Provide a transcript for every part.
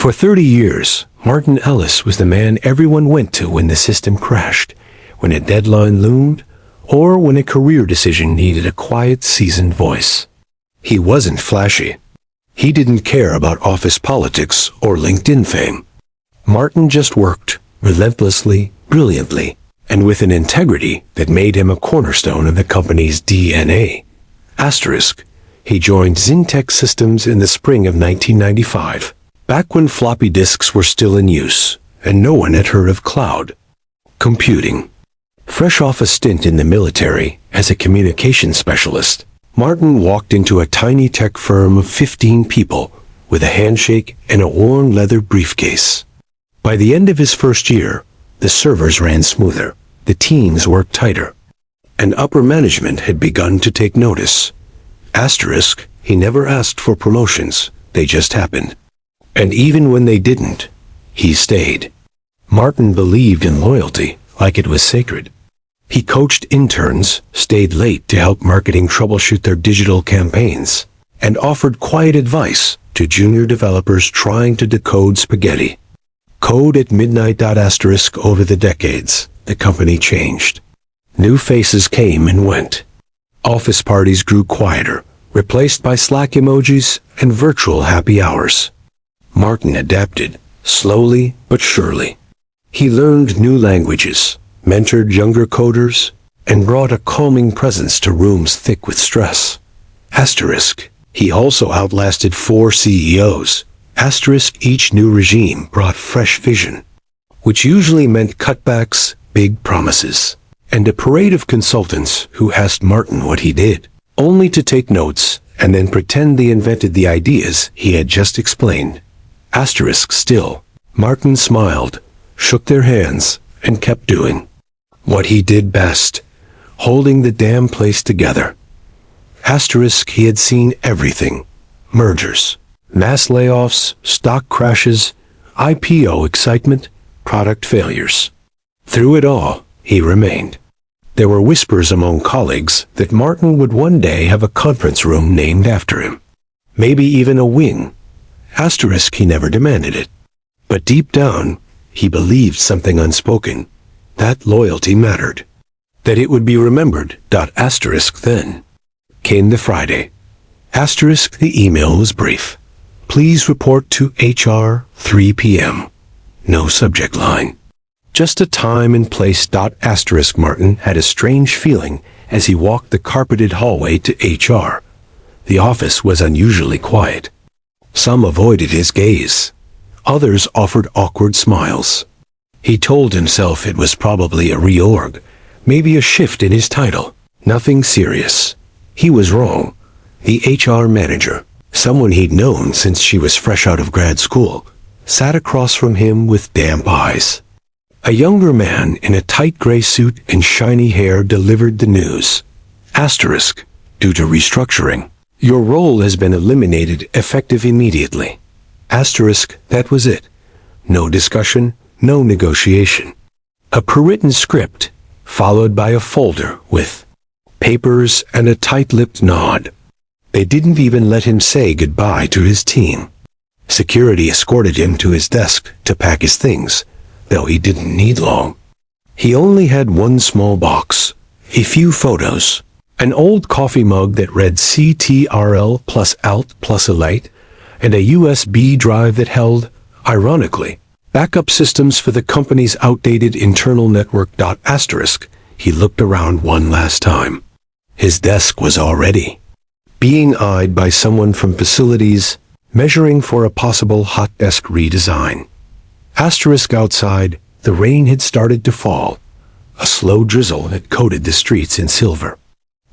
For 30 years, Martin Ellis was the man everyone went to when the system crashed, when a deadline loomed, or when a career decision needed a quiet, seasoned voice. He wasn't flashy. He didn't care about office politics or LinkedIn fame. Martin just worked, relentlessly, brilliantly, and with an integrity that made him a cornerstone of the company's DNA. Asterisk. He joined Zintech Systems in the spring of 1995, back when floppy disks were still in use, and no one had heard of cloud computing. Fresh off a stint in the military as a communications specialist, Martin walked into a tiny tech firm of 15 people with a handshake and a worn leather briefcase. By the end of his first year, the servers ran smoother, the teams worked tighter, and upper management had begun to take notice. Asterisk, he never asked for promotions, they just happened. And even when they didn't, he stayed. Martin believed in loyalty like it was sacred. He coached interns, stayed late to help marketing troubleshoot their digital campaigns, and offered quiet advice to junior developers trying to decode spaghetti. Code at midnight. Asterisk. Over the decades, the company changed. New faces came and went. Office parties grew quieter, replaced by Slack emojis and virtual happy hours. Martin adapted, slowly but surely. He learned new languages, mentored younger coders, and brought a calming presence to rooms thick with stress. Asterisk. He also outlasted 4 CEOs. Asterisk. Each new regime brought fresh vision, which usually meant cutbacks, big promises, and a parade of consultants who asked Martin what he did, only to take notes and then pretend they invented the ideas he had just explained. Asterisk. Still, Martin smiled, shook their hands, and kept doing what he did best, holding the damn place together. Asterisk. He had seen everything: mergers, mass layoffs, stock crashes, IPO excitement, product failures. Through it all, he remained. There were whispers among colleagues that Martin would one day have a conference room named after him. Maybe even a wing. Asterisk. He never demanded it. But deep down, he believed something unspoken, that loyalty mattered, that it would be remembered. Asterisk. Then came the Friday. Asterisk. The email was brief. Please report to HR 3 p.m. No subject line. Just a time and place. Asterisk. Martin had a strange feeling as he walked the carpeted hallway to HR. The office was unusually quiet. Some avoided his gaze. Others offered awkward smiles. He told himself it was probably a reorg, maybe a shift in his title. Nothing serious. He was wrong. The HR manager, someone he'd known since she was fresh out of grad school, sat across from him with damp eyes. A younger man in a tight gray suit and shiny hair delivered the news. Asterisk. Due to restructuring, your role has been eliminated effective immediately. Asterisk. That was it. No discussion, no negotiation. A pre-written script, followed by a folder with papers and a tight-lipped nod. They didn't even let him say goodbye to his team. Security escorted him to his desk to pack his things, though he didn't need long. He only had one small box, a few photos, an old coffee mug that read CTRL plus Alt plus Elite, and a USB drive that held, ironically, backup systems for the company's outdated internal network. Asterisk. He looked around one last time. His desk was already being eyed by someone from facilities, measuring for a possible hot desk redesign. Asterisk. Outside, the rain had started to fall. A slow drizzle had coated the streets in silver.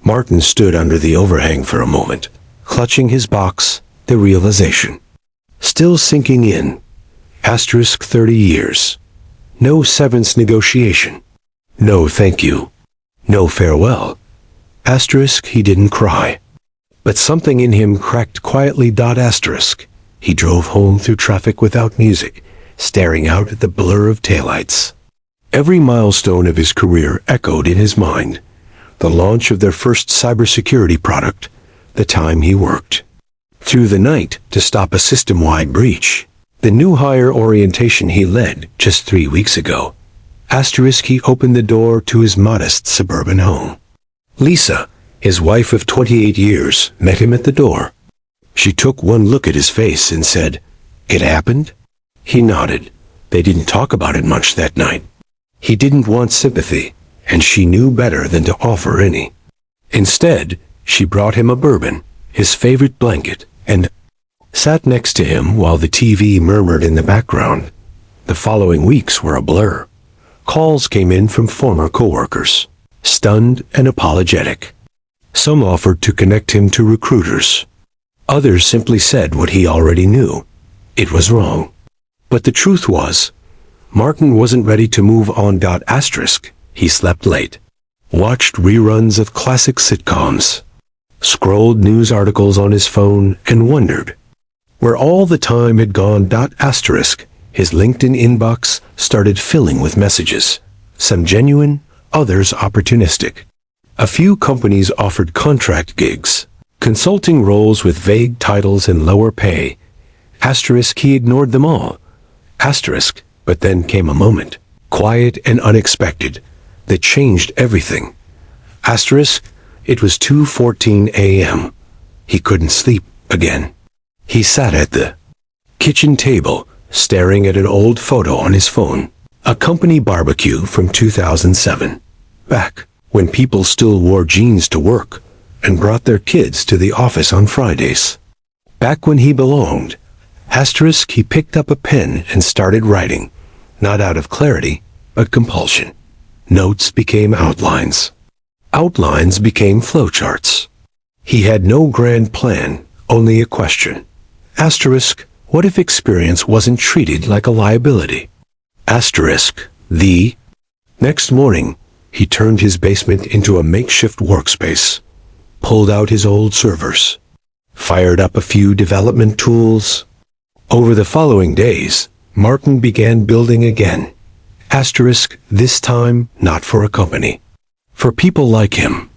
Martin stood under the overhang for a moment, clutching his box, the realization still sinking in. Asterisk. 30 years. No severance negotiation. No thank you. No farewell. Asterisk. He didn't cry. But something in him cracked quietly. Asterisk. He drove home through traffic without music, staring out at the blur of taillights. Every milestone of his career echoed in his mind. The launch of their first cybersecurity product, the time he worked through the night to stop a system-wide breach, The new hire orientation he led just 3 weeks ago. He opened the door to his modest suburban home. Lisa, his wife of 28 years, met him at the door. She took one look at his face and said, "It happened?" He nodded. They didn't talk about it much that night. He didn't want sympathy, and she knew better than to offer any. Instead, she brought him a bourbon, his favorite blanket, and sat next to him while the TV murmured in the background. The following weeks were a blur. Calls came in from former coworkers, stunned and apologetic. Some offered to connect him to recruiters. Others simply said what he already knew. It was wrong. But the truth was, Martin wasn't ready to move on. He slept late, watched reruns of classic sitcoms, scrolled news articles on his phone, and wondered where all the time had gone. His LinkedIn inbox started filling with messages, some genuine, others opportunistic. A few companies offered contract gigs, consulting roles with vague titles and lower pay. He ignored them all. But then came a moment, quiet and unexpected, that changed everything. It was 2:14 a.m. He couldn't sleep again. He sat at the kitchen table, staring at an old photo on his phone. A company barbecue from 2007. Back when people still wore jeans to work and brought their kids to the office on Fridays. Back when he belonged. He picked up a pen and started writing, not out of clarity, but compulsion. Notes became outlines. Outlines became flowcharts. He had no grand plan, only a question. What if experience wasn't treated like a liability? The next morning, he turned his basement into a makeshift workspace, pulled out his old servers, fired up a few development tools. Over the following days, Martin began building again. This time not for a company. For people like him.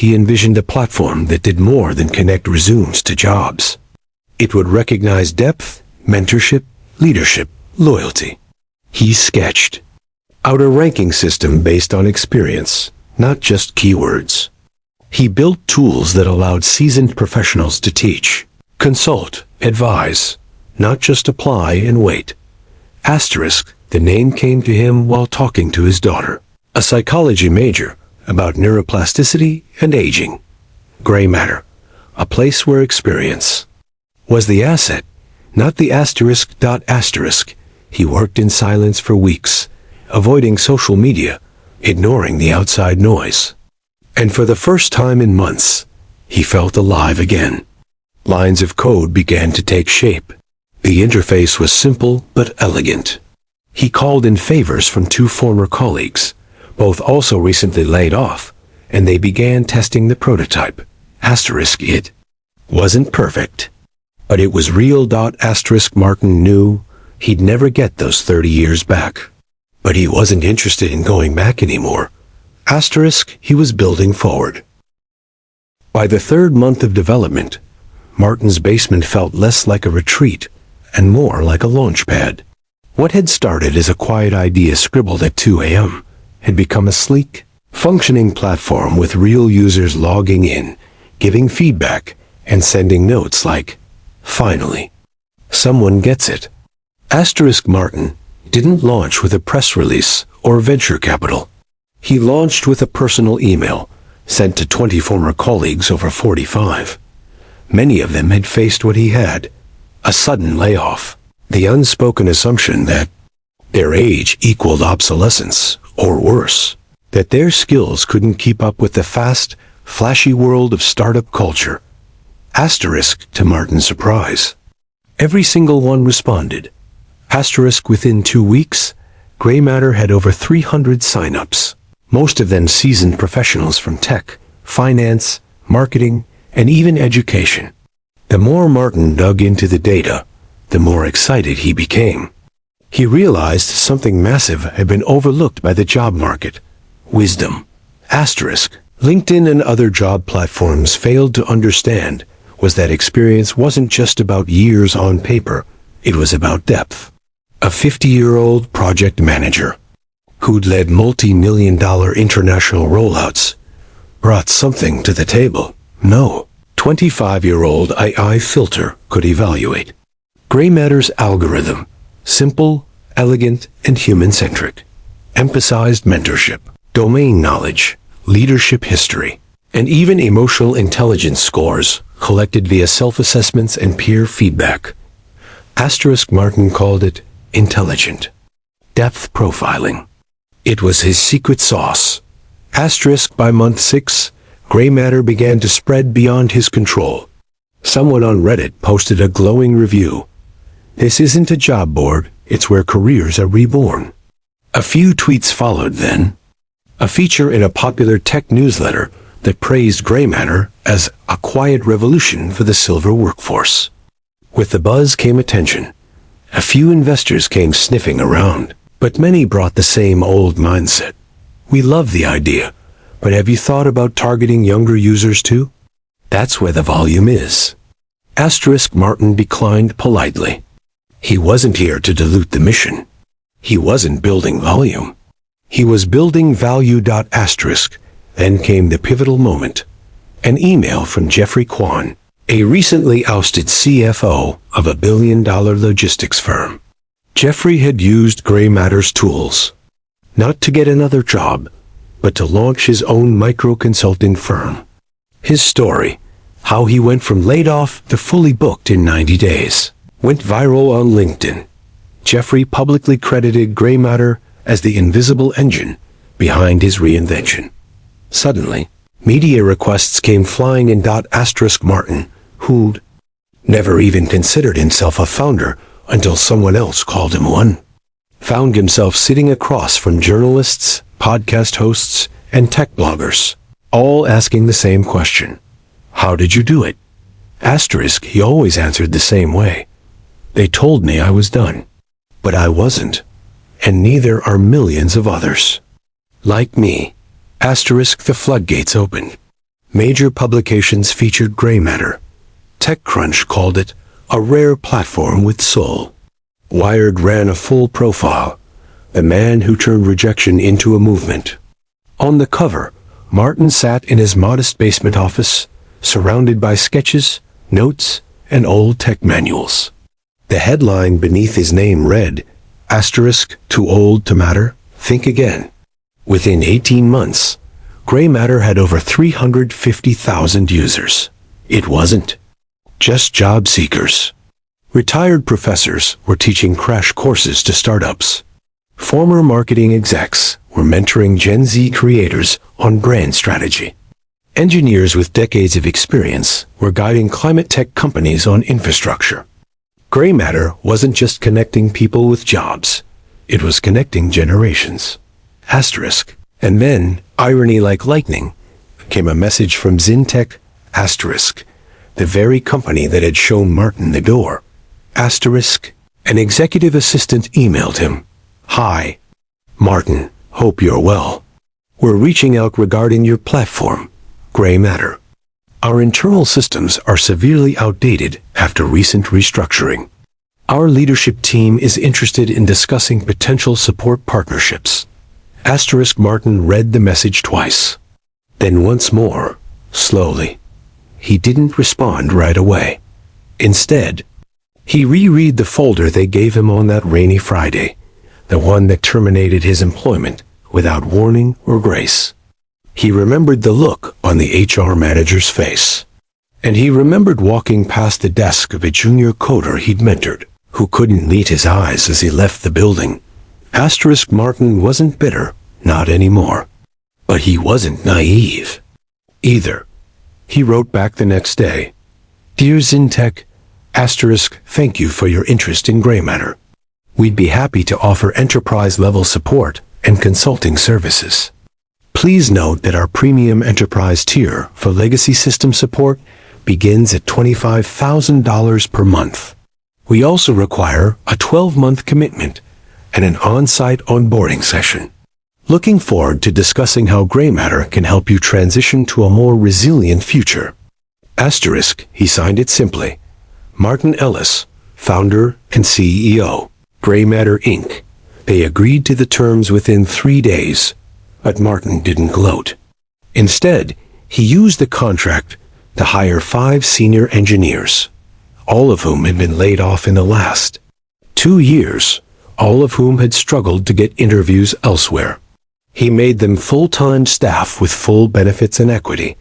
He envisioned a platform that did more than connect resumes to jobs. It would recognize depth, mentorship, leadership, loyalty. He sketched out a ranking system based on experience, not just keywords. He built tools that allowed seasoned professionals to teach, consult, advise, not just apply and wait. The name came to him while talking to his daughter, a psychology major, about neuroplasticity and aging. Gray matter, a place where experience was the asset, not the asterisk. He worked in silence for weeks, avoiding social media, ignoring the outside noise. And for the first time in months, he felt alive again. Lines of code began to take shape. The interface was simple but elegant. He called in favors from 2 former colleagues, both also recently laid off, and they began testing the prototype. It wasn't perfect, but it was real. Martin knew he'd never get those 30 years back. But he wasn't interested in going back anymore. He was building forward. By the 3rd month of development, Martin's basement felt less like a retreat and more like a launch pad. What had started as a quiet idea scribbled at 2 a.m. had become a sleek, functioning platform with real users logging in, giving feedback, and sending notes like, "Finally, someone gets it." Martin didn't launch with a press release or venture capital. He launched with a personal email sent to 20 former colleagues over 45. Many of them had faced what he had, a sudden layoff, the unspoken assumption that their age equaled obsolescence, or worse, that their skills couldn't keep up with the fast, flashy world of startup culture. To Martin's surprise, every single one responded. Within 2 weeks, Gray Matter had over 300 signups, most of them seasoned professionals from tech, finance, marketing, and even education. The more Martin dug into the data, the more excited he became. He realized something massive had been overlooked by the job market. Wisdom. LinkedIn and other job platforms failed to understand was that experience wasn't just about years on paper. It was about depth. A 50-year-old project manager who'd led multi-million-dollar international rollouts brought something to the table no 25-year-old AI filter could evaluate. Gray Matter's algorithm, simple, elegant, and human-centric, emphasized mentorship, domain knowledge, leadership history, and even emotional intelligence scores collected via self-assessments and peer feedback. Martin called it intelligent depth profiling. It was his secret sauce. By month 6, Gray Matter began to spread beyond his control. Someone on Reddit posted a glowing review. "This isn't a job board, it's where careers are reborn." A few tweets followed then. A feature in a popular tech newsletter that praised Gray Matter as a quiet revolution for the silver workforce. With the buzz came attention. A few investors came sniffing around, but many brought the same old mindset. "We love the idea, but have you thought about targeting younger users too?" That's where the volume is. Martin declined politely. He wasn't here to dilute the mission. He wasn't building volume. He was building value. Then came the pivotal moment. An email from Jeffrey Kwan, a recently ousted CFO of a billion-dollar logistics firm. Jeffrey had used Gray Matter's tools, not to get another job, but to launch his own micro-consulting firm. His story, how he went from laid off to fully booked in 90 days, went viral on LinkedIn. Jeffrey publicly credited Gray Matter as the invisible engine behind his reinvention. Suddenly, media requests came flying in. Martin, who'd never even considered himself a founder until someone else called him one, found himself sitting across from journalists, podcast hosts, and tech bloggers, all asking the same question. "How did you do it?" He always answered the same way. "They told me I was done. But I wasn't. And neither are millions of others like me." The floodgates opened. Major publications featured Gray Matter. TechCrunch called it a rare platform with soul. Wired ran a full profile, the man who turned rejection into a movement. On the cover, Martin sat in his modest basement office, surrounded by sketches, notes, and old tech manuals. The headline beneath his name read, "Too old to matter? Think again." Within 18 months, Gray Matter had over 350,000 users. It wasn't just job seekers. Retired professors were teaching crash courses to startups. Former marketing execs were mentoring Gen Z creators on brand strategy. Engineers with decades of experience were guiding climate tech companies on infrastructure. Gray Matter wasn't just connecting people with jobs. It was connecting generations. And then, irony like lightning, came a message from Zintech, the very company that had shown Martin the door. An executive assistant emailed him. "Hi, Martin, hope you're well. We're reaching out regarding your platform, Gray Matter. Our internal systems are severely outdated after recent restructuring. Our leadership team is interested in discussing potential support partnerships." Martin read the message twice. Then once more, slowly. He didn't respond right away. Instead, he reread the folder they gave him on that rainy Friday, the one that terminated his employment without warning or grace. He remembered the look on the HR manager's face. And he remembered walking past the desk of a junior coder he'd mentored, who couldn't meet his eyes as he left the building. Martin wasn't bitter, not anymore. But he wasn't naive either. He wrote back the next day. "Dear Zintech, thank you for your interest in Gray Matter. We'd be happy to offer enterprise-level support and consulting services. Please note that our premium enterprise tier for legacy system support begins at $25,000 per month. We also require a 12-month commitment and an on-site onboarding session. Looking forward to discussing how Gray Matter can help you transition to a more resilient future." He signed it simply, Martin Ellis, founder and CEO, Gray Matter Inc. They agreed to the terms within 3 days, but Martin didn't gloat. Instead, he used the contract to hire 5 senior engineers, all of whom had been laid off in the last 2 years, all of whom had struggled to get interviews elsewhere. He made them full-time staff with full benefits and equity.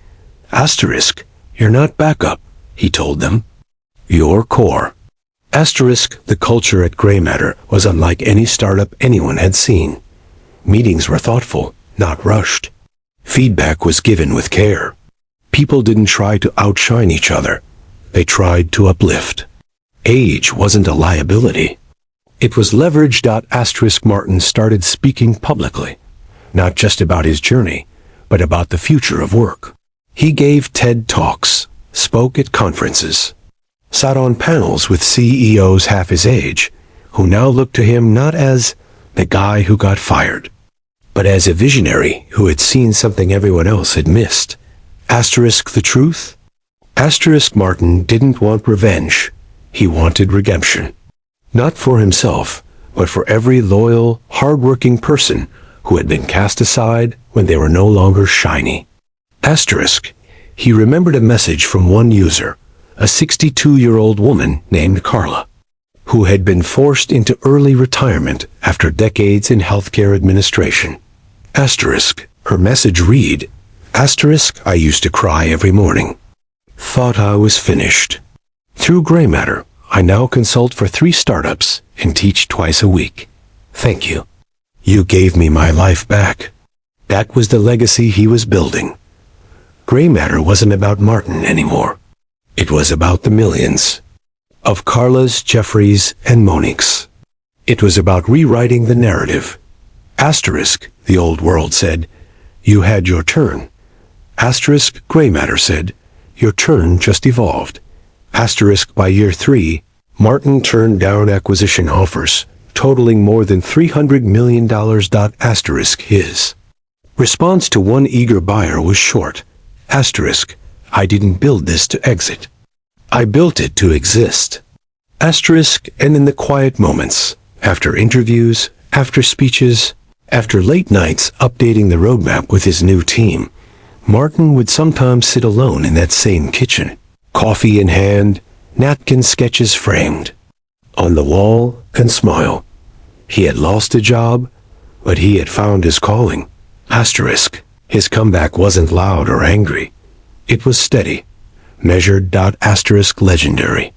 Asterisk, you're not backup, he told them. You're core. Asterisk, the culture at Gray Matter was unlike any startup anyone had seen. Meetings were thoughtful, not rushed. Feedback was given with care. People didn't try to outshine each other. They tried to uplift. Age wasn't a liability. It was leverage. Asterisk Martin started speaking publicly, not just about his journey, but about the future of work. He gave TED Talks, spoke at conferences, sat on panels with CEOs half his age, who now looked to him not as the guy who got fired, but as a visionary who had seen something everyone else had missed. Asterisk the truth? Asterisk Martin didn't want revenge. He wanted redemption. Not for himself, but for every loyal, hard-working person who had been cast aside when they were no longer shiny. Asterisk, he remembered a message from one user, a 62-year-old woman named Carla, who had been forced into early retirement after decades in healthcare administration. Asterisk, her message read, Asterisk, I used to cry every morning. Thought I was finished. Through Gray Matter, I now consult for 3 startups and teach twice a week. Thank you. You gave me my life back. That was the legacy he was building. Gray Matter wasn't about Martin anymore. It was about the millions of Carlas, Jeffries, and Moniques. It was about rewriting the narrative. Asterisk, the old world said, you had your turn. Asterisk, Gray Matter said, your turn just evolved. Asterisk, by year 3, Martin turned down acquisition offers, totaling more than $300 million. Asterisk, his response to one eager buyer was short. Asterisk, I didn't build this to exit. I built it to exist. Asterisk, and in the quiet moments, after interviews, after speeches, after late nights updating the roadmap with his new team, Martin would sometimes sit alone in that same kitchen, coffee in hand, napkin sketches framed on the wall, and smile. He had lost a job, but he had found his calling. Asterisk, his comeback wasn't loud or angry. It was steady, measured. Asterisk, legendary.